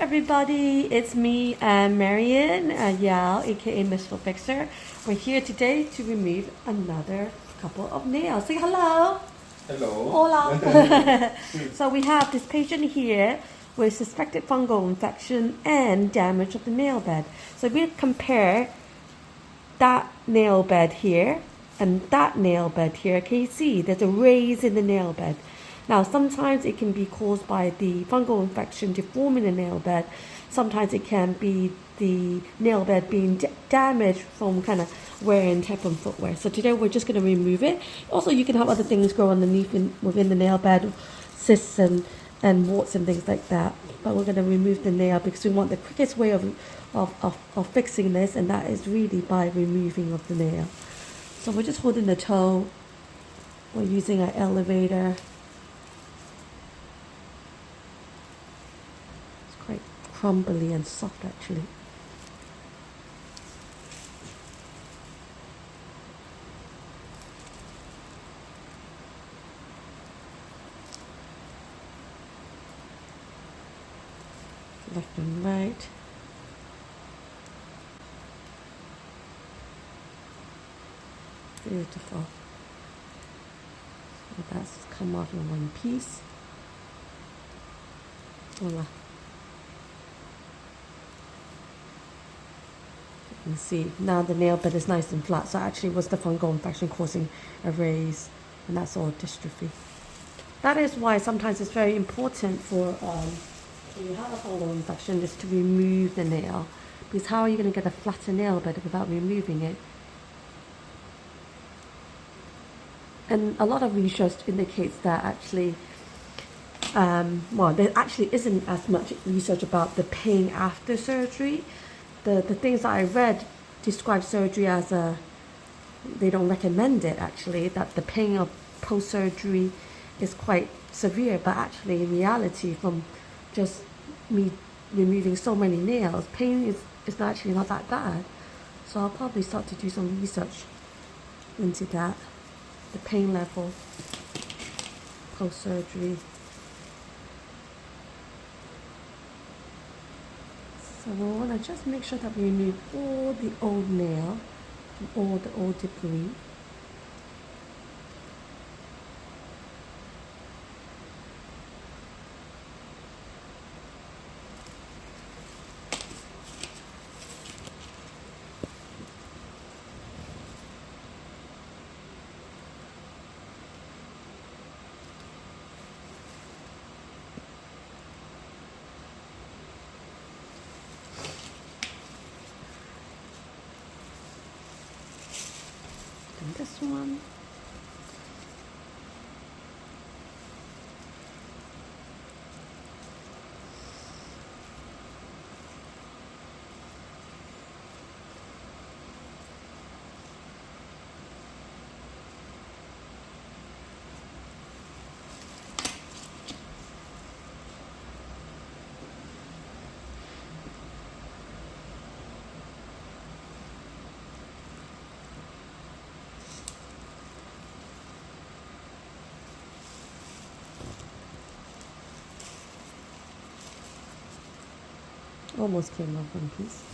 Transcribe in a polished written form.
everybody, it's me and Marion, Yao, aka MissFootFixer. We're here today to remove another couple of nails. Say hello. Hello. Hola. So we have this patient here with suspected fungal infection and damage of the nail bed. So we compare that nail bed here and that nail bed here. Can you see there's a raise in the nail bed? Now, sometimes it can be caused by the fungal infection deforming the nail bed. Sometimes it can be the nail bed being damaged from kind of wear and tear from footwear. So today we're just going to remove it. Also, you can have other things grow underneath within the nail bed, cysts and warts and things like that. But we're going to remove the nail because we want the quickest way of fixing this, and that is really by removing of the nail. So we're just holding the toe. We're using our elevator. Quite crumbly and soft actually. Left and right. Beautiful. So that's come off in one piece. Voila. You can see now the nail bed is nice and flat, so actually was the fungal infection causing a raise, and that's all dystrophy. That is why sometimes it's very important for when you have a fungal infection is to remove the nail, because how are you going to get a flatter nail bed without removing it? And a lot of research indicates that actually well, there actually isn't as much research about the pain after surgery. The things that I read describe surgery as they don't recommend it actually, that the pain of post-surgery is quite severe, but actually in reality from just me removing so many nails, pain is actually not that bad. So I'll probably start to do some research into that, the pain level post-surgery. So we want to just make sure that we remove all the old nail and all the old debris. And this one. Almost came off one piece.